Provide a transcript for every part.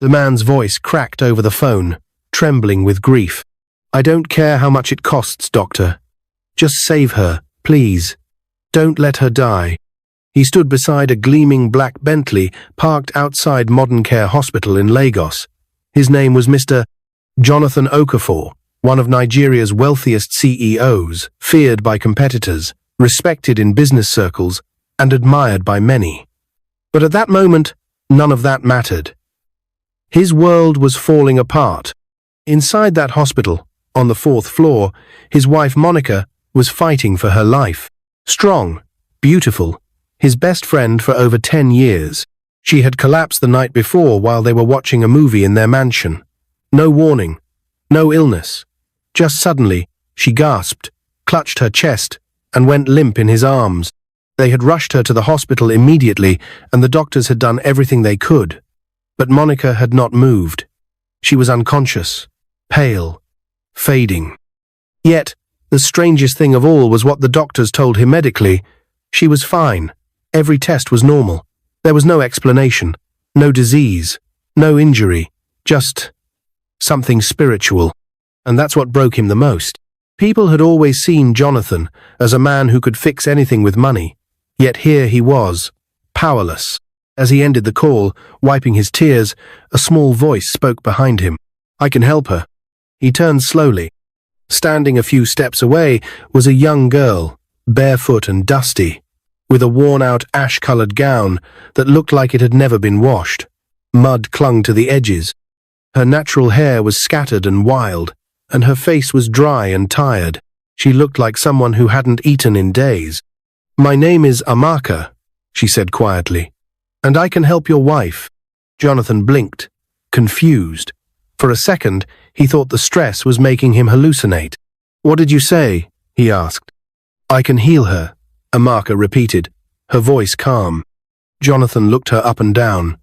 The man's voice cracked over the phone, trembling with grief. "I don't care how much it costs, doctor. Just save her, please. Don't let her die." He stood beside a gleaming black Bentley parked outside Modern Care Hospital in Lagos. His name was Mr. Jonathan Okafor, one of Nigeria's wealthiest CEOs, feared by competitors, respected in business circles, and admired by many. But at that moment, none of that mattered. His world was falling apart. Inside that hospital, on the 4th floor, his wife Monica was fighting for her life. Strong, beautiful, his best friend for over 10 years. She had collapsed the night before while they were watching a movie in their mansion. No warning, no illness. Just suddenly, she gasped, clutched her chest, and went limp in his arms. They had rushed her to the hospital immediately, and the doctors had done everything they could. But Monica had not moved. She was unconscious, pale, fading. Yet, the strangest thing of all was what the doctors told him medically. She was fine. Every test was normal. There was no explanation, no disease, no injury, just something spiritual. And that's what broke him the most. People had always seen Jonathan as a man who could fix anything with money. Yet here he was, powerless. As he ended the call, wiping his tears, a small voice spoke behind him. "I can help her." He turned slowly. Standing a few steps away was a young girl, barefoot and dusty, with a worn-out ash-colored gown that looked like it had never been washed. Mud clung to the edges. Her natural hair was scattered and wild, and her face was dry and tired. She looked like someone who hadn't eaten in days. "My name is Amaka," she said quietly, "and I can help your wife." Jonathan blinked, confused. For a second, he thought the stress was making him hallucinate. "What did you say?" he asked. "I can heal her," Amaka repeated, her voice calm. Jonathan looked her up and down.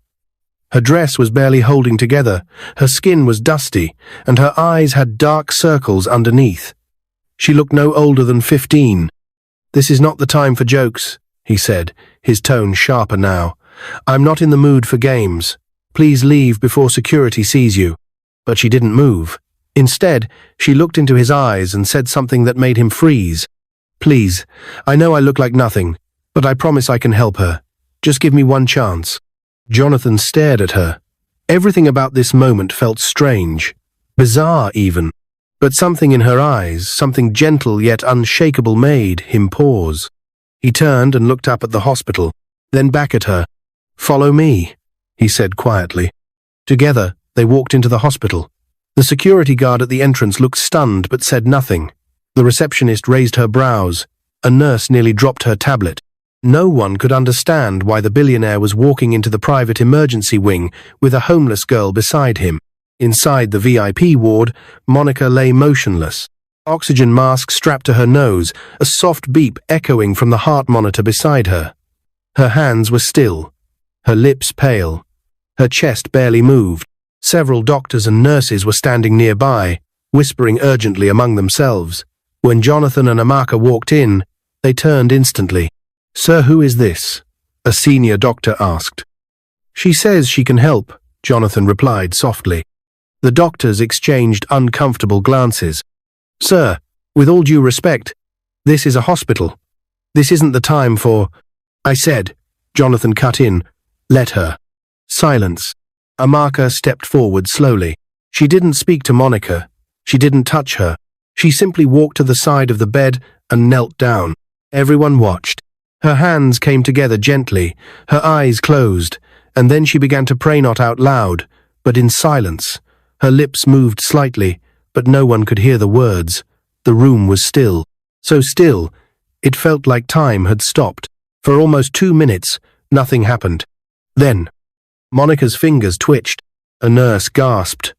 Her dress was barely holding together, her skin was dusty, and her eyes had dark circles underneath. She looked no older than 15. "This is not the time for jokes," he said, his tone sharper now. "I'm not in the mood for games. Please leave before security sees you." But she didn't move. Instead, she looked into his eyes and said something that made him freeze. "Please, I know I look like nothing, but I promise I can help her. Just give me one chance." Jonathan stared at her. Everything about this moment felt strange, bizarre even. But something in her eyes, something gentle yet unshakable, made him pause. He turned and looked up at the hospital, then back at her. "Follow me," he said quietly. Together, they walked into the hospital. The security guard at the entrance looked stunned but said nothing. The receptionist raised her brows. A nurse nearly dropped her tablet. No one could understand why the billionaire was walking into the private emergency wing with a homeless girl beside him. Inside the VIP ward, Monica lay motionless. Oxygen mask strapped to her nose, a soft beep echoing from the heart monitor beside her. Her hands were still, her lips pale. Her chest barely moved. Several doctors and nurses were standing nearby, whispering urgently among themselves. When Jonathan and Amaka walked in, they turned instantly. "Sir, who is this?" a senior doctor asked. "She says she can help," Jonathan replied softly. The doctors exchanged uncomfortable glances. "Sir, with all due respect, this is a hospital. This isn't the time for—" "I said," Jonathan cut in, "let her." Silence. Amaka stepped forward slowly. She didn't speak to Monica. She didn't touch her. She simply walked to the side of the bed and knelt down. Everyone watched. Her hands came together gently, her eyes closed, and then she began to pray, not out loud, but in silence. Her lips moved slightly, but no one could hear the words. The room was still. So still, it felt like time had stopped. For almost 2 minutes, nothing happened. Then, Monica's fingers twitched. A nurse gasped.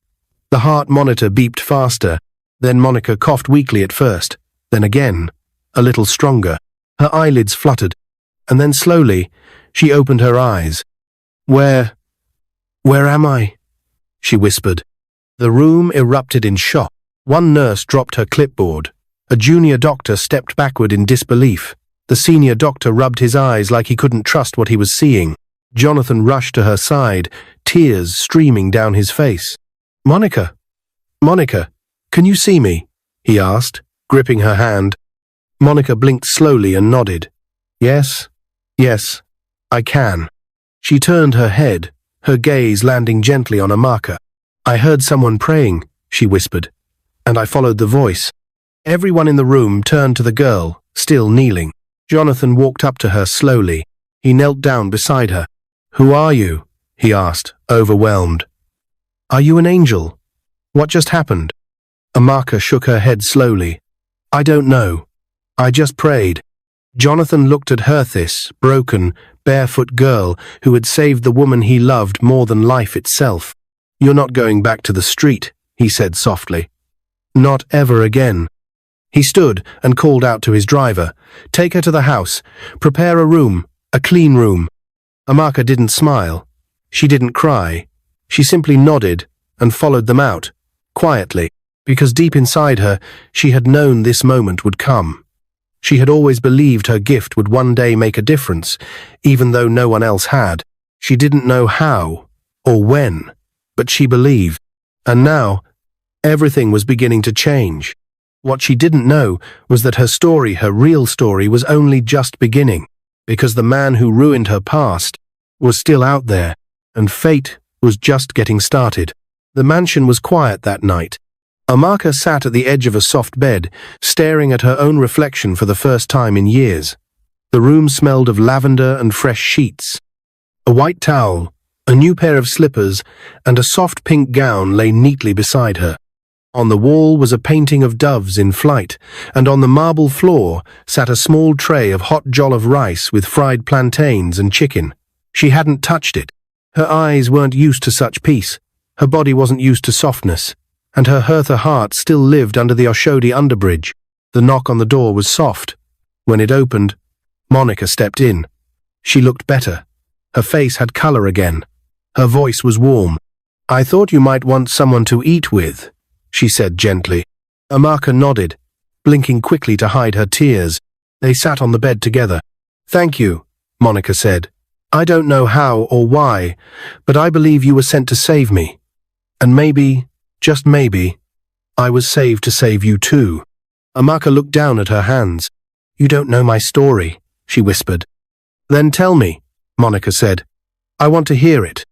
The heart monitor beeped faster. Then Monica coughed weakly at first, then again, a little stronger. Her eyelids fluttered, and then slowly, she opened her eyes. Where am I?" she whispered. The room erupted in shock. One nurse dropped her clipboard. A junior doctor stepped backward in disbelief. The senior doctor rubbed his eyes like he couldn't trust what he was seeing. Jonathan rushed to her side, tears streaming down his face. "Monica, Monica, can you see me?" he asked, gripping her hand. Monica blinked slowly and nodded. "Yes, yes, I can." She turned her head, her gaze landing gently on Amaka. "I heard someone praying," she whispered, "and I followed the voice." Everyone in the room turned to the girl, still kneeling. Jonathan walked up to her slowly. He knelt down beside her. "Who are you?" he asked, overwhelmed. "Are you an angel? What just happened?" Amaka shook her head slowly. "I don't know. I just prayed." Jonathan looked at her, this broken, barefoot girl who had saved the woman he loved more than life itself. "You're not going back to the street," he said softly. "Not ever again." He stood and called out to his driver, "Take her to the house. Prepare a room, a clean room." Amaka didn't smile. She didn't cry. She simply nodded and followed them out, quietly, because deep inside her, she had known this moment would come. She had always believed her gift would one day make a difference, even though no one else had. She didn't know how or when, but she believed. And now, everything was beginning to change. What she didn't know was that her story, her real story, was only just beginning, because the man who ruined her past was still out there, and fate was just getting started. The mansion was quiet that night. Amaka sat at the edge of a soft bed, staring at her own reflection for the first time in years. The room smelled of lavender and fresh sheets. A white towel, a new pair of slippers, and a soft pink gown lay neatly beside her. On the wall was a painting of doves in flight, and on the marble floor sat a small tray of hot jollof rice with fried plantains and chicken. She hadn't touched it. Her eyes weren't used to such peace. Her body wasn't used to softness, and her Hertha heart still lived under the Oshodi underbridge. The knock on the door was soft. When it opened, Monica stepped in. She looked better. Her face had color again. Her voice was warm. "I thought you might want someone to eat with," she said gently. Amaka nodded, blinking quickly to hide her tears. They sat on the bed together. "Thank you," Monica said. "I don't know how or why, but I believe you were sent to save me. And maybe, just maybe, I was saved to save you too." Amaka looked down at her hands. "You don't know my story," she whispered. "Then tell me," Monica said. "I want to hear it."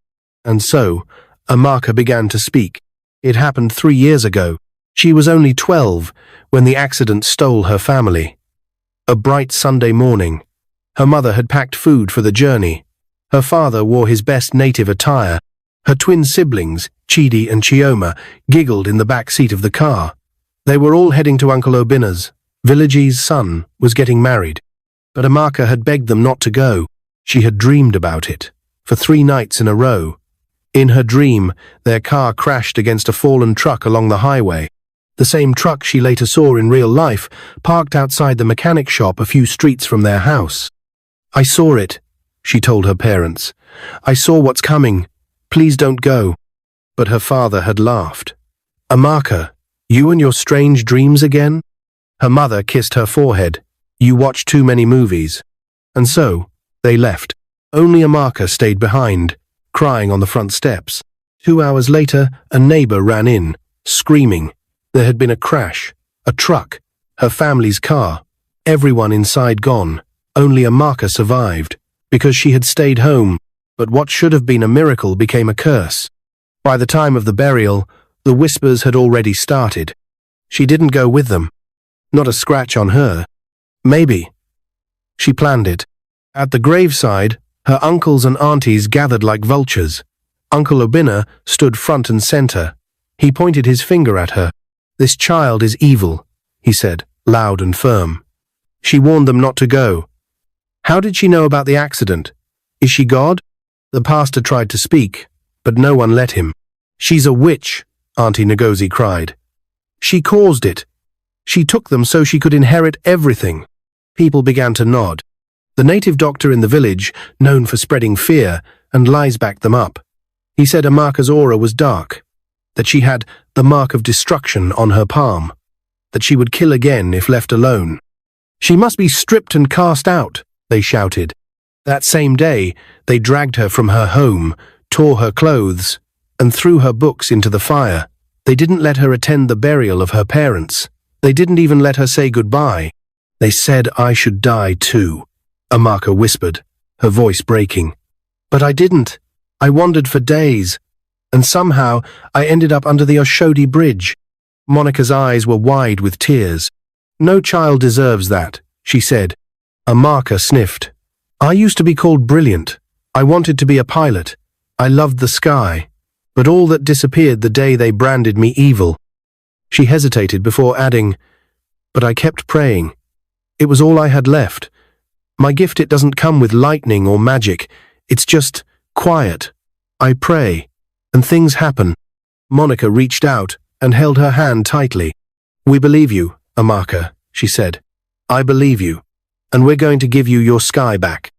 And so, Amaka began to speak. It happened 3 years ago. She was only 12 when the accident stole her family. A bright Sunday morning. Her mother had packed food for the journey. Her father wore his best native attire. Her twin siblings, Chidi and Chioma, giggled in the back seat of the car. They were all heading to Uncle Obena's. Village's son was getting married. But Amaka had begged them not to go. She had dreamed about it, for 3 nights in a row. In her dream, their car crashed against a fallen truck along the highway. The same truck she later saw in real life, parked outside the mechanic shop a few streets from their house. "I saw it," she told her parents. "I saw what's coming. Please don't go." But her father had laughed. "Amaka, you and your strange dreams again?" Her mother kissed her forehead. "You watch too many movies." And so, they left. Only Amaka stayed behind, crying on the front steps. 2 hours later, a neighbor ran in, screaming. There had been a crash, a truck, her family's car. Everyone inside gone. Only Amaka survived, because she had stayed home. But what should have been a miracle became a curse. By the time of the burial, the whispers had already started. She didn't go with them. Not a scratch on her. Maybe. She planned it. At the graveside, her uncles and aunties gathered like vultures. Uncle Abena stood front and center. He pointed his finger at her. "This child is evil," he said, loud and firm. She warned them not to go. "How did she know about the accident? Is she God?" The pastor tried to speak, but no one let him. "She's a witch," Auntie Ngozi cried. "She caused it. She took them so she could inherit everything." People began to nod. The native doctor in the village, known for spreading fear, and lies backed them up. He said Amaka's aura was dark, that she had the mark of destruction on her palm, that she would kill again if left alone. "She must be stripped and cast out," they shouted. That same day, they dragged her from her home, tore her clothes, and threw her books into the fire. They didn't let her attend the burial of her parents. They didn't even let her say goodbye. They said I should die too, Amaka whispered, her voice breaking. But I didn't. I wandered for days, and somehow I ended up under the Oshodi Bridge. Monica's eyes were wide with tears. No child deserves that, she said. Amaka sniffed. I used to be called brilliant. I wanted to be a pilot. I loved the sky. But all that disappeared the day they branded me evil. She hesitated before adding, but I kept praying. It was all I had left. My gift, it doesn't come with lightning or magic. It's just quiet. I pray, and things happen. Monica reached out and held her hand tightly. We believe you, Amaka, she said. I believe you, and we're going to give you your sky back.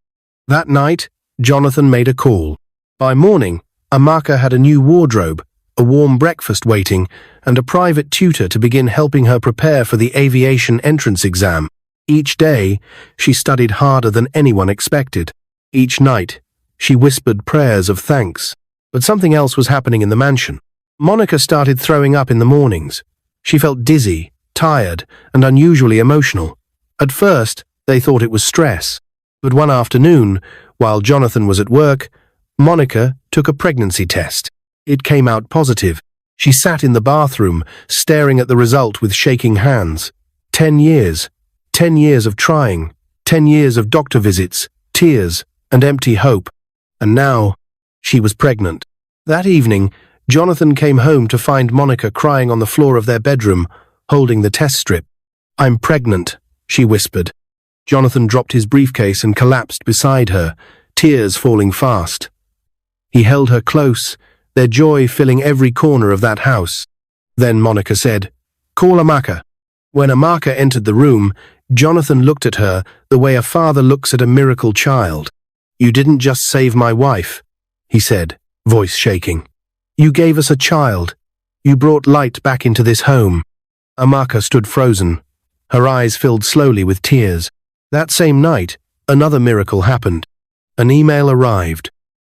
That night, Jonathan made a call. By morning, Amaka had a new wardrobe, a warm breakfast waiting, and a private tutor to begin helping her prepare for the aviation entrance exam. Each day, she studied harder than anyone expected. Each night, she whispered prayers of thanks. But something else was happening in the mansion. Monica started throwing up in the mornings. She felt dizzy, tired, and unusually emotional. At first, they thought it was stress. But one afternoon, while Jonathan was at work, Monica took a pregnancy test. It came out positive. She sat in the bathroom, staring at the result with shaking hands. 10 years. 10 years of trying. 10 years of doctor visits, tears, and empty hope. And now, she was pregnant. That evening, Jonathan came home to find Monica crying on the floor of their bedroom, holding the test strip. I'm pregnant, she whispered. Jonathan dropped his briefcase and collapsed beside her, tears falling fast. He held her close, their joy filling every corner of that house. Then Monica said, Call Amaka. When Amaka entered the room, Jonathan looked at her the way a father looks at a miracle child. You didn't just save my wife, he said, voice shaking. You gave us a child. You brought light back into this home. Amaka stood frozen. Her eyes filled slowly with tears. That same night, another miracle happened. An email arrived.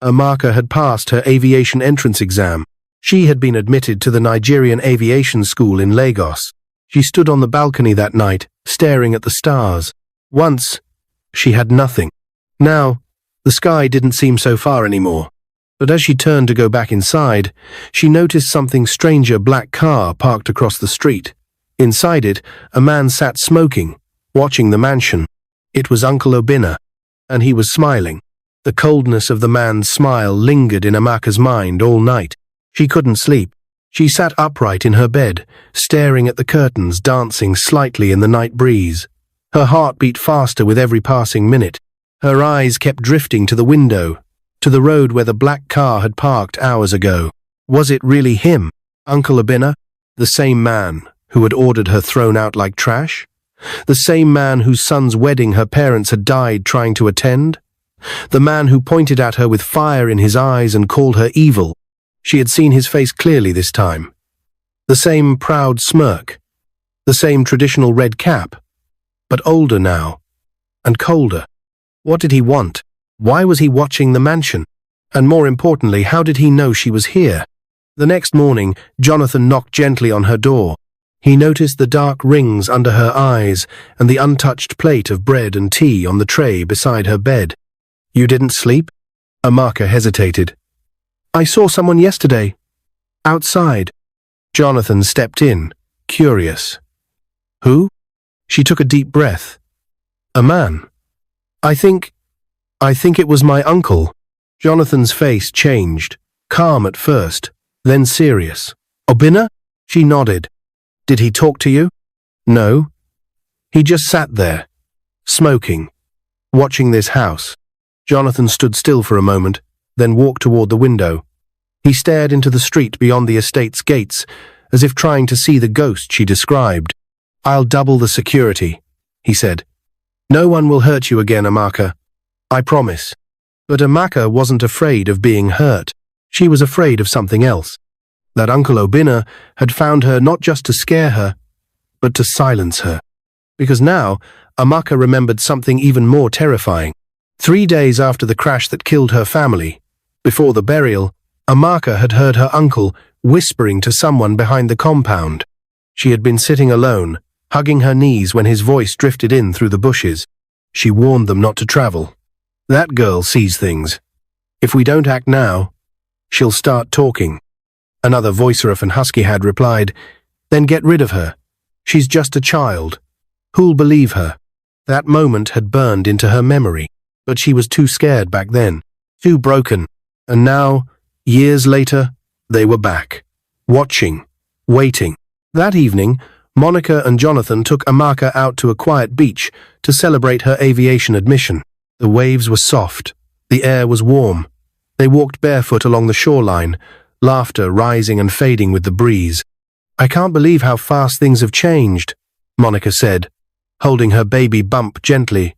Amaka had passed her aviation entrance exam. She had been admitted to the Nigerian Aviation School in Lagos. She stood on the balcony that night, staring at the stars. Once, she had nothing. Now, the sky didn't seem so far anymore. But as she turned to go back inside, she noticed something strange, a black car parked across the street. Inside it, a man sat smoking, watching the mansion. It was Uncle Abena, and he was smiling. The coldness of the man's smile lingered in Amaka's mind all night. She couldn't sleep. She sat upright in her bed, staring at the curtains dancing slightly in the night breeze. Her heart beat faster with every passing minute. Her eyes kept drifting to the window, to the road where the black car had parked hours ago. Was it really him, Uncle Abena? The same man who had ordered her thrown out like trash? The same man whose son's wedding her parents had died trying to attend? The man who pointed at her with fire in his eyes and called her evil? She had seen his face clearly this time. The same proud smirk, the same traditional red cap, but older now, and colder. What did he want? Why was he watching the mansion? And more importantly, how did he know she was here? The next morning, Jonathan knocked gently on her door. He noticed the dark rings under her eyes and the untouched plate of bread and tea on the tray beside her bed. You didn't sleep? Amaka hesitated. I saw someone yesterday. Outside. Jonathan stepped in, curious. Who? She took a deep breath. A man. I think it was my uncle. Jonathan's face changed, calm at first, then serious. Abena? She nodded. Did he talk to you? No. He just sat there, smoking, watching this house. Jonathan stood still for a moment, then walked toward the window. He stared into the street beyond the estate's gates, as if trying to see the ghost she described. I'll double the security, he said. No one will hurt you again, Amaka. I promise. But Amaka wasn't afraid of being hurt. She was afraid of something else. That Uncle Abena had found her not just to scare her, but to silence her. Because now, Amaka remembered something even more terrifying. 3 days after the crash that killed her family, Before the burial, Amaka had heard her uncle whispering to someone behind the compound. She had been sitting alone, hugging her knees when his voice drifted in through the bushes. She warned them not to travel. That girl sees things. If we don't act now, she'll start talking. Another voicerough and husky had replied, "Then get rid of her. She's just a child. Who'll believe her?" That moment had burned into her memory, but she was too scared back then, too broken. And now, years later, they were back, watching, waiting. That evening, Monica and Jonathan took Amaka out to a quiet beach to celebrate her aviation admission. The waves were soft. The air was warm. They walked barefoot along the shoreline, laughter rising and fading with the breeze. "I can't believe how fast things have changed," Monica said, holding her baby bump gently.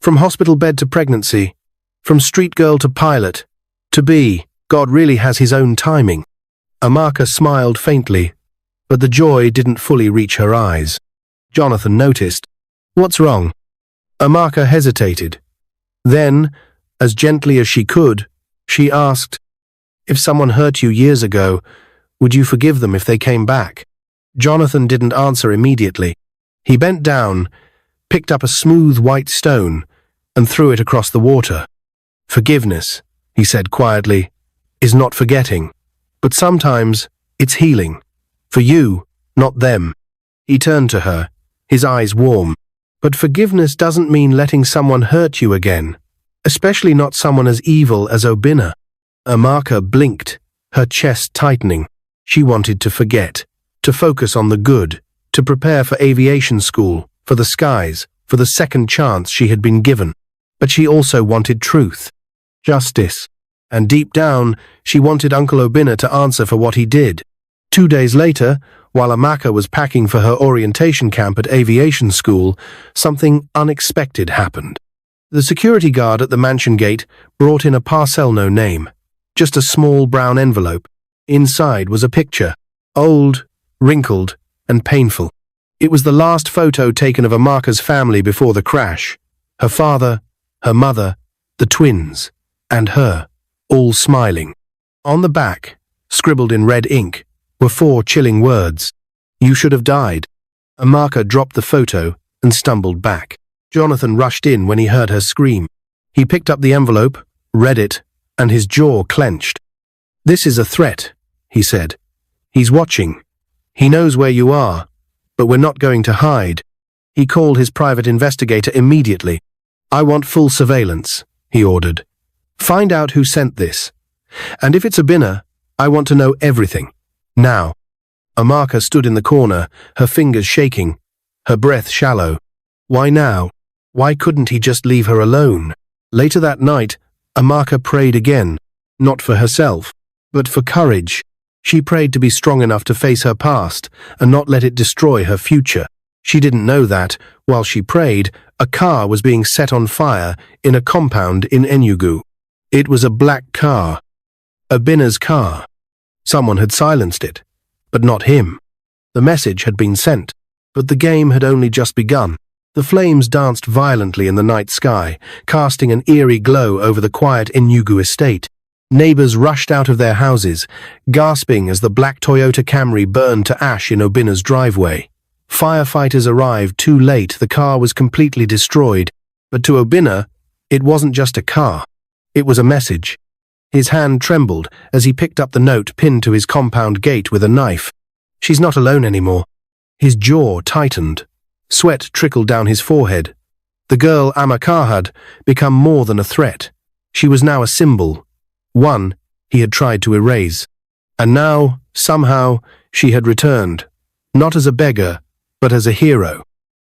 "From hospital bed to pregnancy, from street girl to pilot, to be, God really has his own timing." Amaka smiled faintly, but the joy didn't fully reach her eyes. Jonathan noticed. "What's wrong?" Amaka hesitated. Then, as gently as she could, she asked, "If someone hurt you years ago, would you forgive them if they came back?" Jonathan didn't answer immediately. He bent down, picked up a smooth white stone, and threw it across the water. "Forgiveness," he said quietly, "is not forgetting, but sometimes it's healing. For you, not them." He turned to her, his eyes warm. "But forgiveness doesn't mean letting someone hurt you again, especially not someone as evil as Abena." Amaka blinked, her chest tightening. She wanted to forget, to focus on the good, to prepare for aviation school, for the skies, for the second chance she had been given. But she also wanted truth, justice, and deep down, she wanted Uncle Abena to answer for what he did. 2 days later, while Amaka was packing for her orientation camp at aviation school, something unexpected happened. The security guard at the mansion gate brought in a parcel no name, just a small brown envelope. Inside was a picture, old, wrinkled, and painful. It was the last photo taken of Amaka's family before the crash. Her father, her mother, the twins, and her, all smiling. On the back, scribbled in red ink, were 4 chilling words. "You should have died." Amaka dropped the photo and stumbled back. Jonathan rushed in when he heard her scream. He picked up the envelope, read it, and his jaw clenched. "This is a threat," he said. "He's watching. He knows where you are, but we're not going to hide." He called his private investigator immediately. "I want full surveillance," he ordered. "Find out who sent this. And if it's Abena, I want to know everything. Now." Amaka stood in the corner, her fingers shaking, her breath shallow. Why now? Why couldn't he just leave her alone? Later that night, Amaka prayed again, not for herself, but for courage. She prayed to be strong enough to face her past and not let it destroy her future. She didn't know that, while she prayed, a car was being set on fire in a compound in Enugu. It was a black car. Abena's car. Someone had silenced it, but not him. The message had been sent, but the game had only just begun. The flames danced violently in the night sky, casting an eerie glow over the quiet Enugu estate. Neighbors rushed out of their houses, gasping as the black Toyota Camry burned to ash in Abena's driveway. Firefighters arrived too late. The car was completely destroyed. But to Abena, it wasn't just a car. It was a message. His hand trembled as he picked up the note pinned to his compound gate with a knife. "She's not alone anymore." His jaw tightened. Sweat trickled down his forehead. The girl Amaka had become more than a threat. She was now a symbol. One he had tried to erase. And now, somehow, she had returned. Not as a beggar, but as a hero.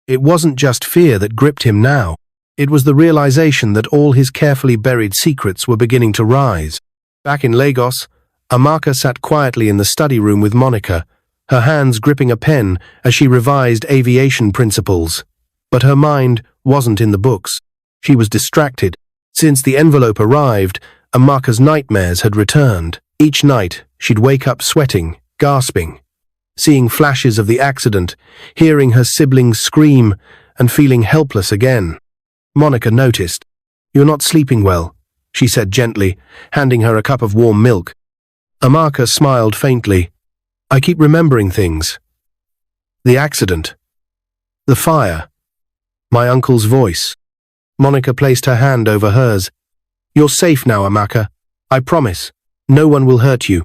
It wasn't just fear that gripped him now. It was the realization that all his carefully buried secrets were beginning to rise. Back in Lagos, Amaka sat quietly in the study room with Monica, her hands gripping a pen as she revised aviation principles. But her mind wasn't in the books. She was distracted. Since the envelope arrived, Amaka's nightmares had returned. Each night, she'd wake up sweating, gasping, seeing flashes of the accident, hearing her siblings scream, and feeling helpless again. Monica noticed. "You're not sleeping well. she said gently, handing her a cup of warm milk. Amaka smiled faintly. I keep remembering things. The accident. The fire. My uncle's voice. Monica placed her hand over hers. You're safe now, Amaka. I promise. No one will hurt you.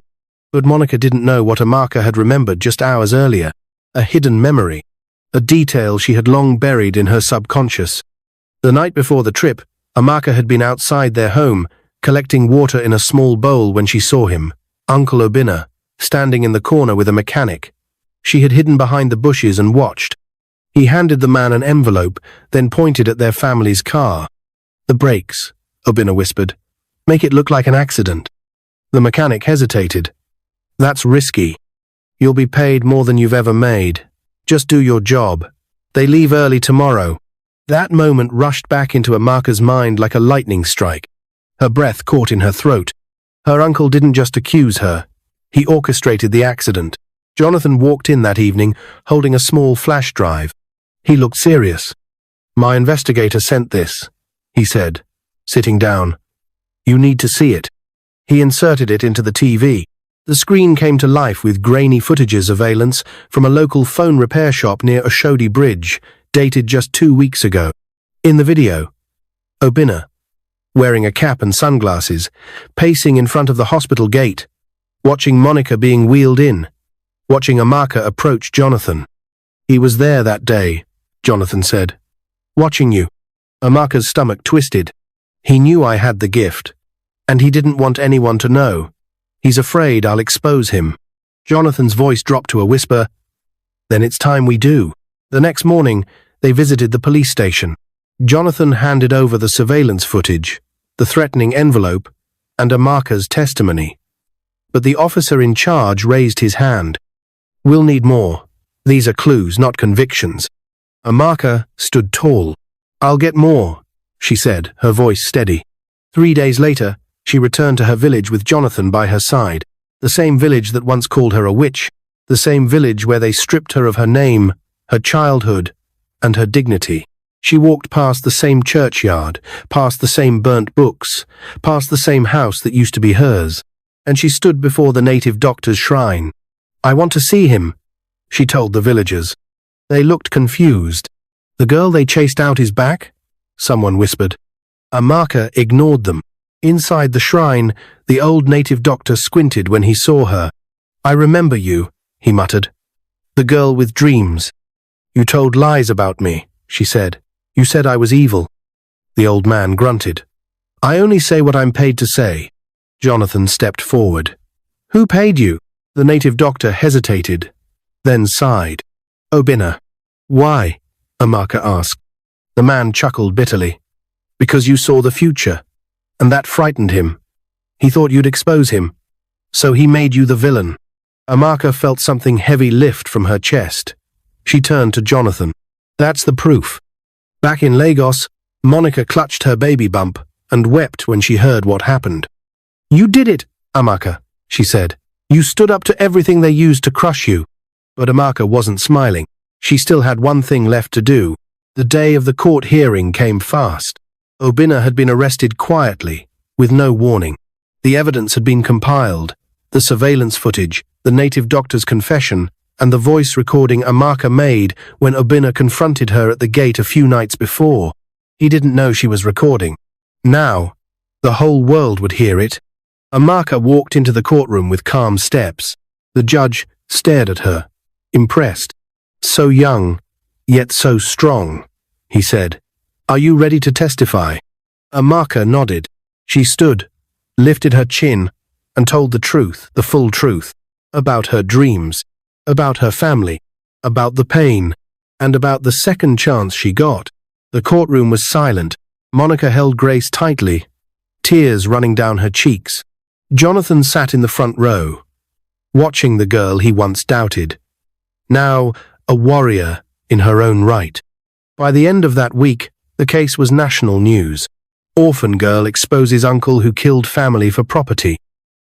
But Monica didn't know what Amaka had remembered just hours earlier. A hidden memory. A detail she had long buried in her subconscious. The night before the trip, Amaka had been outside their home, collecting water in a small bowl when she saw him, Uncle Abena, standing in the corner with a mechanic. She had hidden behind the bushes and watched. He handed the man an envelope, then pointed at their family's car. The brakes, Abena whispered. Make it look like an accident. The mechanic hesitated. That's risky. You'll be paid more than you've ever made. Just do your job. They leave early tomorrow. That moment rushed back into Amaka's mind like a lightning strike. Her breath caught in her throat. Her uncle didn't just accuse her. He orchestrated the accident. Jonathan walked in that evening, holding a small flash drive. He looked serious. My investigator sent this, he said, sitting down. You need to see it. He inserted it into the TV. The screen came to life with grainy footages of Valence from a local phone repair shop near Oshodi Bridge, dated just 2 weeks ago. In the video, Abena, wearing a cap and sunglasses, pacing in front of the hospital gate, watching Monica being wheeled in, watching Amaka approach Jonathan. He was there that day, Jonathan said. Watching you. Amaka's stomach twisted. He knew I had the gift, and he didn't want anyone to know. He's afraid I'll expose him. Jonathan's voice dropped to a whisper. Then it's time we do. The next morning, they visited the police station. Jonathan handed over the surveillance footage, the threatening envelope, and Amaka's testimony. But the officer in charge raised his hand. We'll need more. These are clues, not convictions. Amaka stood tall. I'll get more, she said, her voice steady. 3 days later, she returned to her village with Jonathan by her side, the same village that once called her a witch, the same village where they stripped her of her name, her childhood, and her dignity. She walked past the same churchyard, past the same burnt books, past the same house that used to be hers, and she stood before the native doctor's shrine. I want to see him, she told the villagers. They looked confused. The girl they chased out is back? Someone whispered. Amaka ignored them. Inside the shrine, the old native doctor squinted when he saw her. I remember you, he muttered. The girl with dreams. You told lies about me, she said. You said I was evil. The old man grunted. I only say what I'm paid to say. Jonathan stepped forward. Who paid you? The native doctor hesitated, then sighed. Abena. Why? Amaka asked. The man chuckled bitterly. Because you saw the future, and that frightened him. He thought you'd expose him. So he made you the villain. Amaka felt something heavy lift from her chest. She turned to Jonathan. That's the proof. Back in Lagos, Monica clutched her baby bump and wept when she heard what happened. You did it, Amaka, she said. You stood up to everything they used to crush you. But Amaka wasn't smiling. She still had one thing left to do. The day of the court hearing came fast. Abena had been arrested quietly, with no warning. The evidence had been compiled, the surveillance footage, the native doctor's confession, and the voice recording Amaka made when Abena confronted her at the gate a few nights before. He didn't know she was recording. Now, the whole world would hear it. Amaka walked into the courtroom with calm steps. The judge stared at her, impressed. So young, yet so strong, he said. Are you ready to testify? Amaka nodded. She stood, lifted her chin, and told the truth, the full truth, about her dreams, about her family, about the pain, and about the second chance she got. The courtroom was silent. Monica held Grace tightly, tears running down her cheeks. Jonathan sat in the front row, watching the girl he once doubted. Now, a warrior in her own right. By the end of that week, the case was national news. Orphan girl exposes uncle who killed family for property.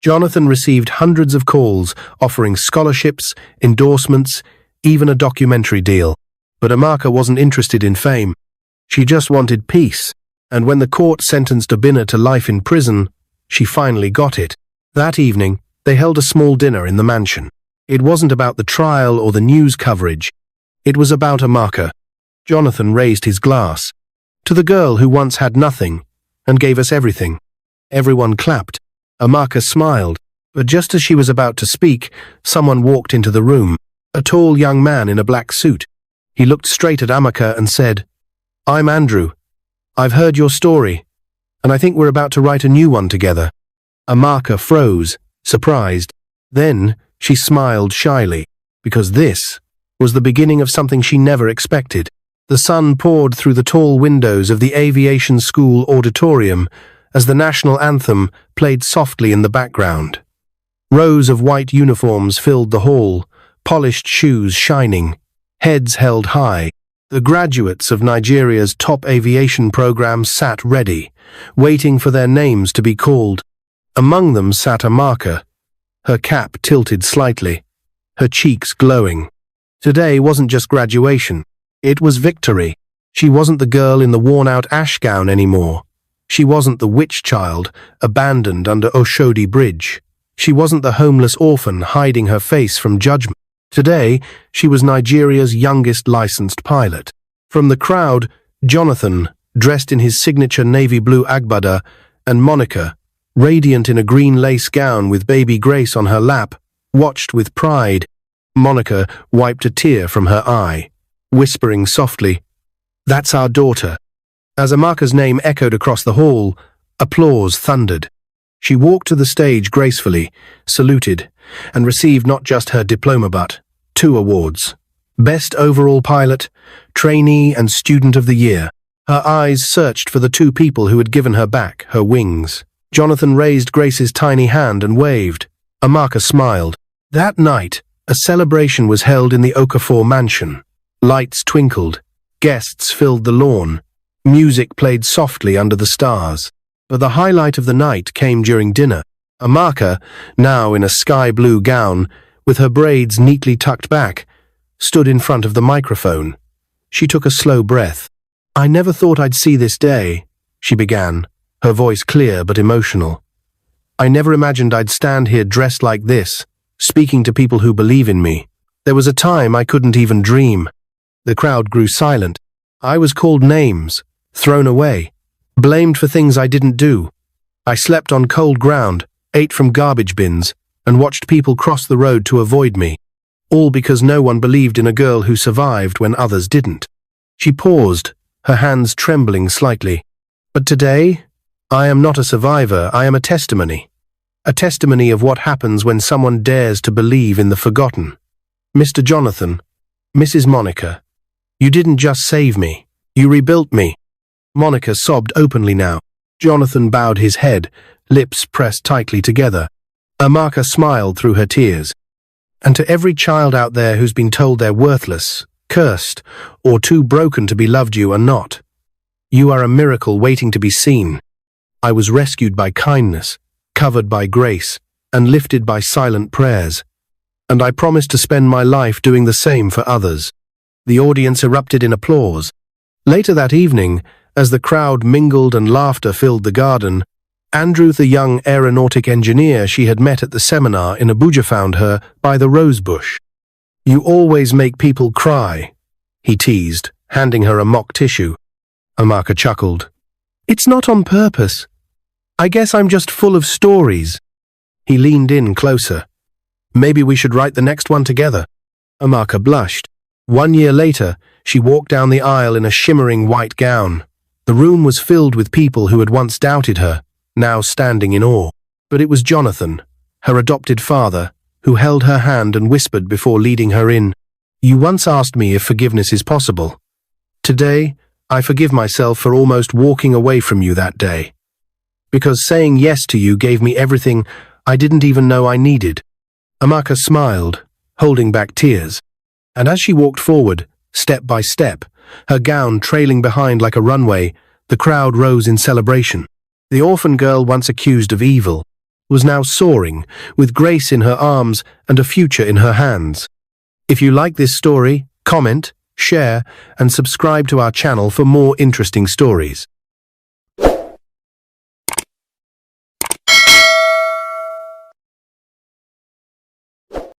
Jonathan received hundreds of calls offering scholarships, endorsements, even a documentary deal. But Amaka wasn't interested in fame. She just wanted peace. And when the court sentenced Abena to life in prison, she finally got it. That evening, they held a small dinner in the mansion. It wasn't about the trial or the news coverage. It was about Amaka. Jonathan raised his glass. To the girl who once had nothing and gave us everything. Everyone clapped. Amaka smiled, but just as she was about to speak, someone walked into the room. A tall young man in a black suit. He looked straight at Amaka and said, "I'm Andrew. I've heard your story, and I think we're about to write a new one together." Amaka froze, surprised. Then she smiled shyly, because this was the beginning of something she never expected. The sun poured through the tall windows of the aviation school auditorium as the national anthem played softly in the background. Rows of white uniforms filled the hall, polished shoes shining, heads held high. The graduates of Nigeria's top aviation program sat ready, waiting for their names to be called. Among them sat Amaka, her cap tilted slightly, her cheeks glowing. Today wasn't just graduation, it was victory. She wasn't the girl in the worn-out ash gown anymore. She wasn't the witch child, abandoned under Oshodi Bridge. She wasn't the homeless orphan hiding her face from judgment. Today, she was Nigeria's youngest licensed pilot. From the crowd, Jonathan, dressed in his signature navy blue agbada, and Monica, radiant in a green lace gown with baby Grace on her lap, watched with pride. Monica wiped a tear from her eye, whispering softly, "That's our daughter." As Amaka's name echoed across the hall, applause thundered. She walked to the stage gracefully, saluted, and received not just her diploma but 2 awards. Best Overall Pilot, Trainee and Student of the Year. Her eyes searched for the 2 people who had given her back her wings. Jonathan raised Grace's tiny hand and waved. Amaka smiled. That night, a celebration was held in the Okafor mansion. Lights twinkled. Guests filled the lawn. Music played softly under the stars. But the highlight of the night came during dinner. Amaka, now in a sky-blue gown, with her braids neatly tucked back, stood in front of the microphone. She took a slow breath. "I never thought I'd see this day," she began, her voice clear but emotional. "I never imagined I'd stand here dressed like this, speaking to people who believe in me. There was a time I couldn't even dream." The crowd grew silent. I was called names, thrown away, blamed for things I didn't do. I slept on cold ground, ate from garbage bins, and watched people cross the road to avoid me, all because no one believed in a girl who survived when others didn't. She paused, her hands trembling slightly. "But today, I am not a survivor, I am a testimony. A testimony of what happens when someone dares to believe in the forgotten. Mr. Jonathan, Mrs. Monica, you didn't just save me, you rebuilt me." Monica sobbed openly now. Jonathan bowed his head, lips pressed tightly together. Amaka smiled through her tears. "And to every child out there who's been told they're worthless, cursed, or too broken to be loved, you are not. You are a miracle waiting to be seen. I was rescued by kindness, covered by grace, and lifted by silent prayers. And I promise to spend my life doing the same for others." The audience erupted in applause. Later that evening, as the crowd mingled and laughter filled the garden, Andrew, the young aeronautic engineer she had met at the seminar in Abuja, found her by the rose bush. "You always make people cry," he teased, handing her a mock tissue. Amaka chuckled. "It's not on purpose. I guess I'm just full of stories." He leaned in closer. "Maybe we should write the next one together." Amaka blushed. 1 year later, she walked down the aisle in a shimmering white gown. The room was filled with people who had once doubted her, now standing in awe. But it was Jonathan, her adopted father, who held her hand and whispered before leading her in, "You once asked me if forgiveness is possible. Today, I forgive myself for almost walking away from you that day. Because saying yes to you gave me everything I didn't even know I needed." Amaka smiled, holding back tears. And as she walked forward, step by step, her gown trailing behind like a runway, the crowd rose in celebration. The orphan girl once accused of evil was now soaring, with grace in her arms and a future in her hands. If you like this story, comment, share, and subscribe to our channel for more interesting stories.